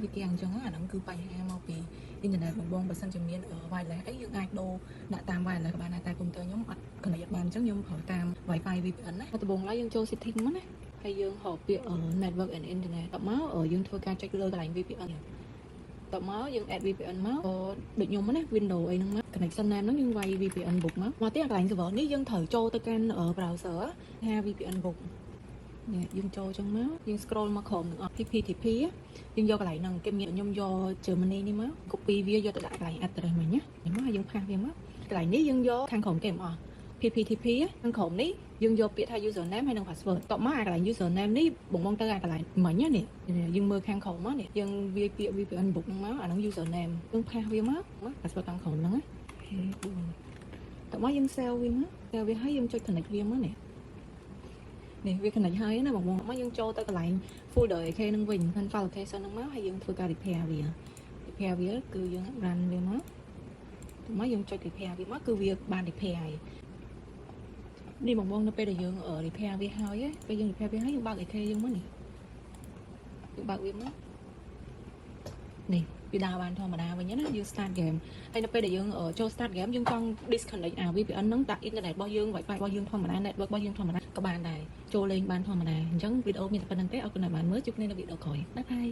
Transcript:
វាទាំងអញ្ចឹងអាហ្នឹងគឺបញ្ហាមកពីអ៊ីនធឺណិតបងបើសិនជាមាន wireless អីយើងអាចដូរដាក់តាម wireless ក៏បានដែរតែកុំព្យូទ័រខ្ញុំអត់ connect បានអញ្ចឹងខ្ញុំប្រើតាម Wi-Fi VPN ណាដំបូងឡើយយើងចូល setting មកណាហើយយើងហៅពាក្យ network and internet តមកយើងធ្វើការចុចលើកន្លែង VPN តមកយើង add VPN មកដូចខ្ញុំណា Windows អីហ្នឹងមក connection name ហ្នឹងយើងវាយ VPN book មកទៀតកន្លែង server នេះយើងត្រូវចូលទៅកាន់ browser ថា VPN book នេះយើងចូលចឹងមកយើង scroll មកក្រោមនឹងអត់ TP យើងយកកន្លែងហ្នឹងគេមានខ្ញុំយក Germany នេះមក copy វាយកទៅដាក់កន្លែង address មិញណាមកយើងផាសវាមកកន្លែងនេះយើងយកខាងក្រោមគេមិនអស់ PPTP ខាងក្រោមនេះយើងយកពាក្យថា username ហើយនិង password តមកអាកន្លែង username នេះបងទៅអាកន្លែងមិញនេះយើងមើលខាងក្រោមមកនេះយើងវាយពាក្យ VPN book ហ្នឹងមកអាហ្នឹង username យើងផាសវាមក password ខាងក្រោមហ្នឹងណាតមកយើង save វាមក save វាហើយយើងចុច connect វាមកនេះនេះវា connect ហើយណាបងមកយើងចូលទៅកន្លែង folder AK ហ្នឹងវិញ file location ហ្នឹងមកហើយយើងធ្វើការ repair វាគឺយើង run វាមកមកយើងចុច repair វាមកគឺវាបាន repair ហើយនេះបងនៅពេលដែលយើង repair វាហើយពេលយើង repair វាហើយយើងបើក AK យើងមកនេះយើងបើកវាមកនេះវាដើរបានធម្មតាវិញណាយើង start game ហើយនៅពេលដែលយើងចូល start game យើងចង់ disconnect អា VPN ហ្នឹងដាក់ internet របស់យើង Wi-Fi របស់យើងធម្មតា network របស់យើងធម្មតាក៏បានដែរចូលលេងបានធម្មតាអញ្ចឹងវីដេអូមានតែប៉ុណ្្នឹងទេអរគុណដែលបានមើលជួបគ្នានៅវីដេអូក្រោយបាយបាយ